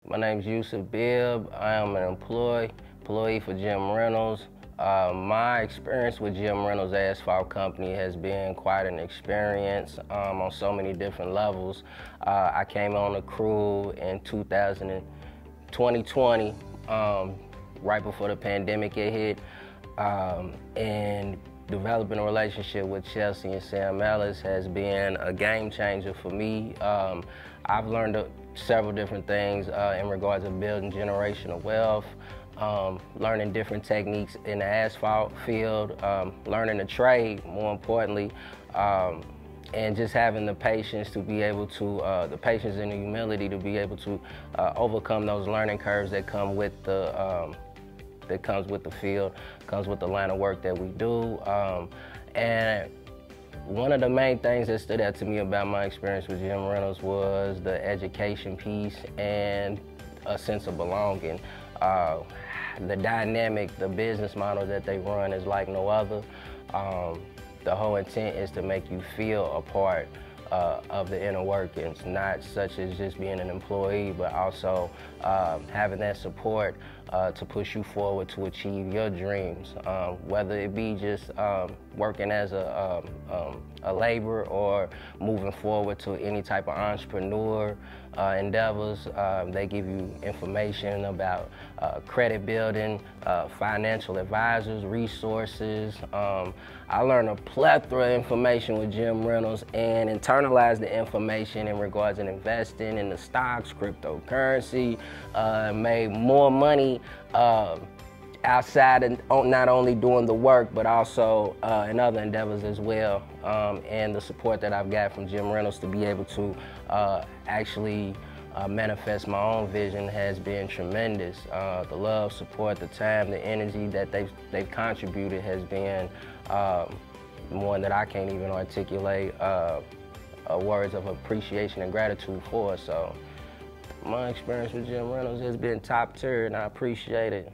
My name's Yusuf Bibb. I am an employee for Jim Reynolds. My experience with Jim Reynolds Asphalt Company has been quite an experience on so many different levels. I came on the crew in 2020, right before the pandemic had hit, and developing a relationship with Chelsea and Sam Ellis has been a game changer for me. I've learned several different things in regards to building generational wealth, learning different techniques in the asphalt field, learning the trade, more importantly, and just having the patience to be able to, the patience and the humility to be able to overcome those learning curves that come with the that comes with the field, comes with the line of work that we do. And one of the main things that stood out to me about my experience with Jim Reynolds was the education piece and a sense of belonging. The dynamic, the business model that they run is like no other. The whole intent is to make you feel a part of the inner workings, not such as just being an employee, but also having that support to push you forward to achieve your dreams, whether it be just working as a laborer or moving forward to any type of entrepreneur endeavors. They give you information about credit building, financial advisors, resources. I learned a plethora of information with Jim Reynolds and internalized the information in regards to investing in the stocks, cryptocurrency, made more money outside and not only doing the work, but also in other endeavors as well. And the support that I've got from Jim Reynolds to be able to actually manifest my own vision has been tremendous. The love, support, the time, the energy that they've contributed has been one that I can't even articulate words of appreciation and gratitude for. So my experience with Jim Reynolds has been top tier, and I appreciate it.